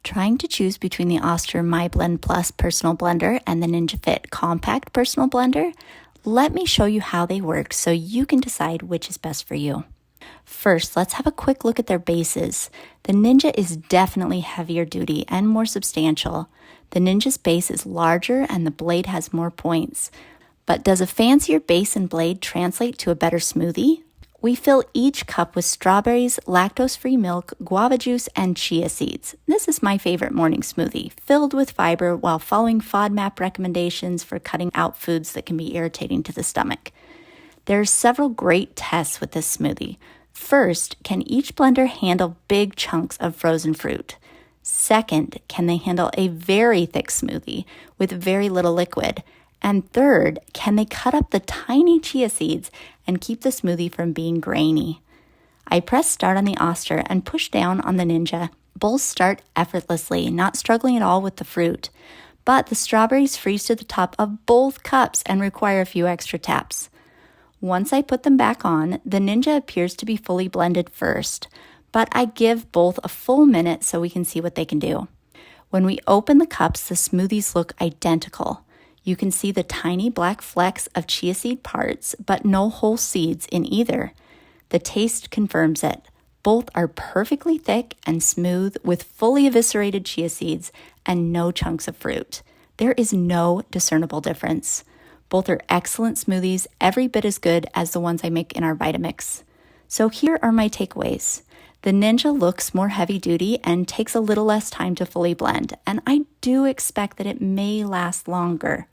Trying to choose between the Oster MyBlend Plus Personal Blender and the Ninja Fit Compact Personal Blender? Let me show you how they work so you can decide which is best for you. First, let's have a quick look at their bases. The Ninja is definitely heavier duty and more substantial. The Ninja's base is larger and the blade has more points. But does a fancier base and blade translate to a better smoothie? We fill each cup with strawberries, lactose-free milk, guava juice, and chia seeds. This is my favorite morning smoothie, filled with fiber while following FODMAP recommendations for cutting out foods that can be irritating to the stomach. There are several great tests with this smoothie. First, can each blender handle big chunks of frozen fruit? Second, can they handle a very thick smoothie with very little liquid? And third, can they cut up the tiny chia seeds and keep the smoothie from being grainy? I press start on the Oster and push down on the Ninja. Both start effortlessly, not struggling at all with the fruit. But the strawberries freeze to the top of both cups and require a few extra taps. Once I put them back on, the Ninja appears to be fully blended first, but I give both a full minute so we can see what they can do. When we open the cups, the smoothies look identical. You can see the tiny black flecks of chia seed parts, but no whole seeds in either. The taste confirms it. Both are perfectly thick and smooth with fully eviscerated chia seeds and no chunks of fruit. There is no discernible difference. Both are excellent smoothies, every bit as good as the ones I make in our Vitamix. So here are my takeaways. The Ninja looks more heavy duty and takes a little less time to fully blend, and I do expect that it may last longer.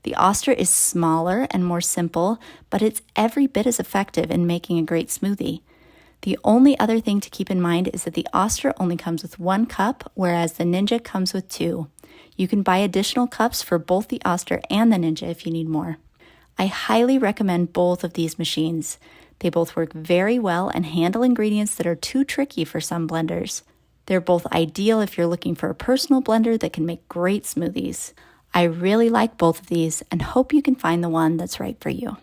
The Oster is smaller and more simple, but it's every bit as effective in making a great smoothie. The only other thing to keep in mind is that the Oster only comes with 1 cup, whereas the Ninja comes with 2. You can buy additional cups for both the Oster and the Ninja if you need more. I highly recommend both of these machines. They both work very well and handle ingredients that are too tricky for some blenders. They're both ideal if you're looking for a personal blender that can make great smoothies. I really like both of these and hope you can find the one that's right for you.